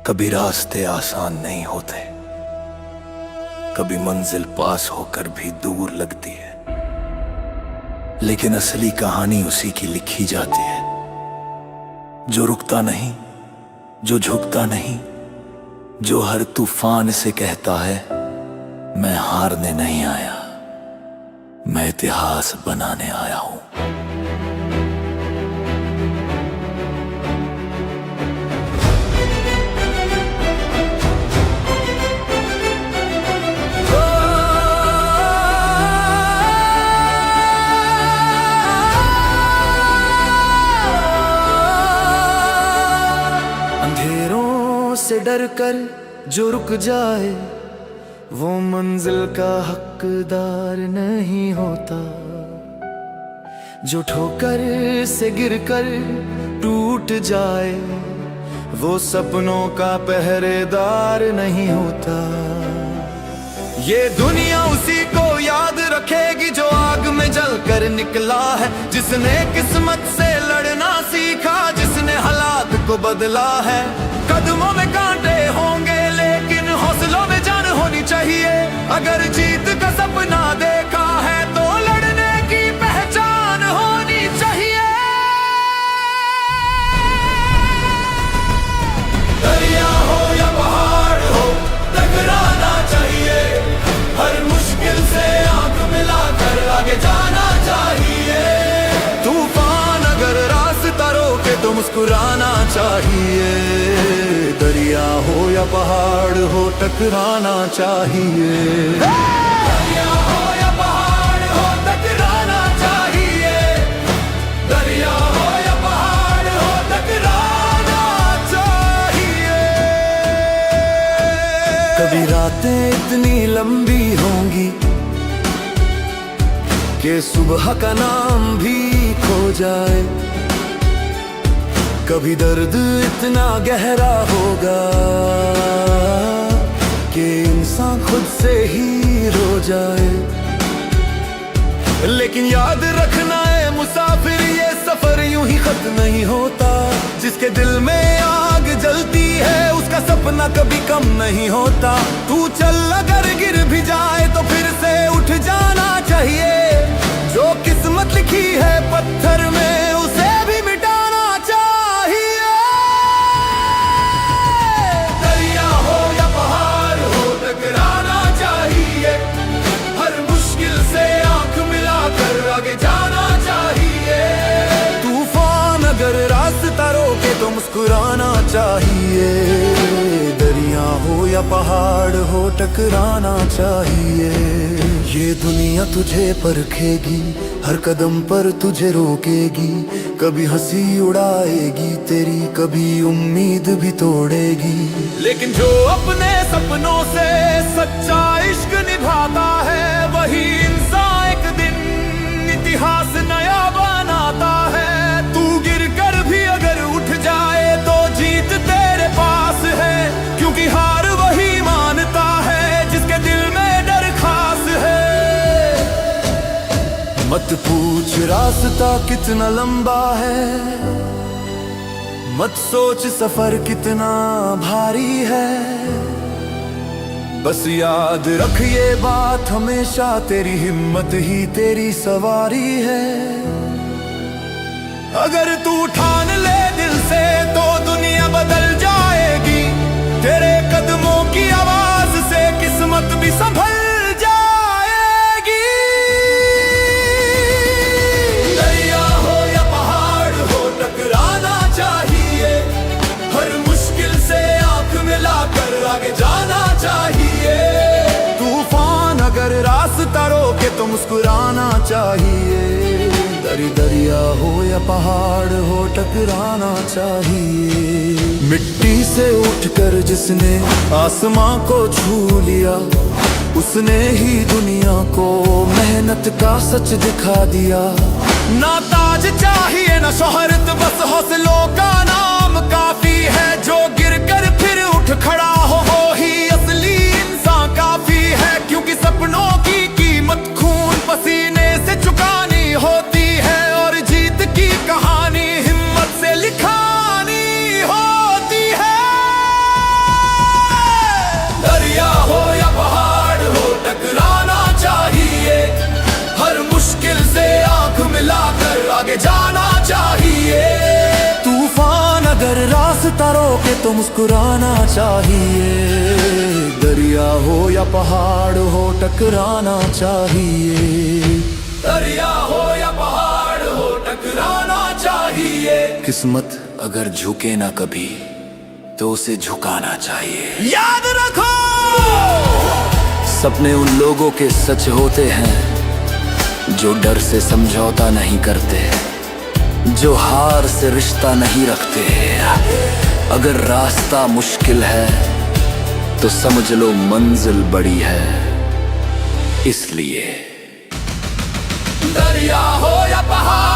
कभी रास्ते आसान नहीं होते, कभी मंजिल पास होकर भी दूर लगती है, लेकिन असली कहानी उसी की लिखी जाती है जो रुकता नहीं, जो झुकता नहीं, जो हर तूफान से कहता है मैं हारने नहीं आया, मैं इतिहास बनाने आया हूं। अंधेरों से डर कर जो रुक जाए वो मंजिल का हकदार नहीं होता, जो ठोकर से गिरकर टूट जाए वो सपनों का पहरेदार नहीं होता। ये दुनिया उसी को याद रखेगी जो आग में जलकर निकला है, जिसने किस्मत से लड़ना सीखा, जिसने हालात को बदला है। कदमों में कांटे होंगे लेकिन हौसलों में जान होनी चाहिए, अगर जीत का सपना देखा है तो लड़ने की पहचान होनी चाहिए। दरिया हो या पहाड़ हो टकराना चाहिए, हर मुश्किल से आंख मिलाकर आगे जाना चाहिए। तूफान अगर रास्ता रोके तो मुस्कुराना चाहिए, दरिया हो या पहाड़ हो टकराना चाहिए। दरिया हो या पहाड़ हो टकराना चाहिए, दरिया हो या पहाड़ हो टकराना चाहिए। कभी रातें इतनी लंबी होंगी कि सुबह का नाम भी खो जाए, कभी दर्द इतना गहरा होगा कि इंसान खुद से ही रो जाए। लेकिन याद रखना है मुसाफिर, ये सफर यूं ही खत्म नहीं होता। जिसके दिल में आग जलती है उसका सपना कभी कम नहीं होता। तू चल अगर गिर भी जाए तो फिर से उठ जाना चाहिए, जो किस्मत लिखी है पत्थर में उसे भी मिटाना चाहिए। दरिया हो या पहाड़ हो टकराना चाहिए, हर मुश्किल से आंख मिलाकर आगे जाना चाहिए। तूफान अगर रास्ता रोके तो मुस्कुराना चाहिए, दरिया हो या पहाड़ हो टकराना चाहिए। ये दुनिया तुझे परखेगी, हर कदम पर तुझे रोकेगी, कभी हंसी उड़ाएगी तेरी, कभी उम्मीद भी तोड़ेगी। लेकिन जो अपने सपनों से सच्चा इश्क निभाता है वही इंसान एक दिन इतिहास नया बनाता है। तू गिर कर भी अगर उठ जाए तो जीत तेरे पास है, क्योंकि हार वही मानता है जिसके दिल में डर खास है। मत पूछ रास्ता कितना लंबा है, मत सोच सफर कितना भारी है, बस याद रख ये बात हमेशा, तेरी हिम्मत ही तेरी सवारी है। अगर तू ठान ले दिल से तो दुनिया बदल जाएगी, तेरे कदमों की आवाज से किस्मत भी संभल जाएगी। दरिया हो या पहाड़ हो टकराना चाहिए, हर मुश्किल से आंख मिलाकर आगे जाना चाहिए। तूफान अगर रास्ता रोके तो मुस्कुराना चाहिए, दरिया हो या पहाड़ हो टकराना चाहिए। मिट्टी से उठकर जिसने आसमां को छू लिया, उसने ही दुनिया को मेहनत का सच दिखा दिया। ना ताज चाहिए ना शोहरत, बस हौसलों का नाम काफी है। जो गिर कर फिर उठ खड़ा हो वो ही असली इंसान काफी है, क्योंकि सपनों की कीमत खून पसीने से चुकानी होती है, और जीत की कहानी हिम्मत से लिखानी होती है। रास्ता रोके तो मुस्कुराना चाहिए। दरिया हो या पहाड़ हो टकराना चाहिए। दरिया हो या पहाड़ हो टकराना चाहिए। किस्मत अगर झुके ना कभी तो उसे झुकाना चाहिए। याद रखो, सपने उन लोगों के सच होते हैं जो डर से समझौता नहीं करते, जो हार से रिश्ता नहीं रखते। अगर रास्ता मुश्किल है तो समझ लो मंजिल बड़ी है, इसलिए दरिया हो या पहाड़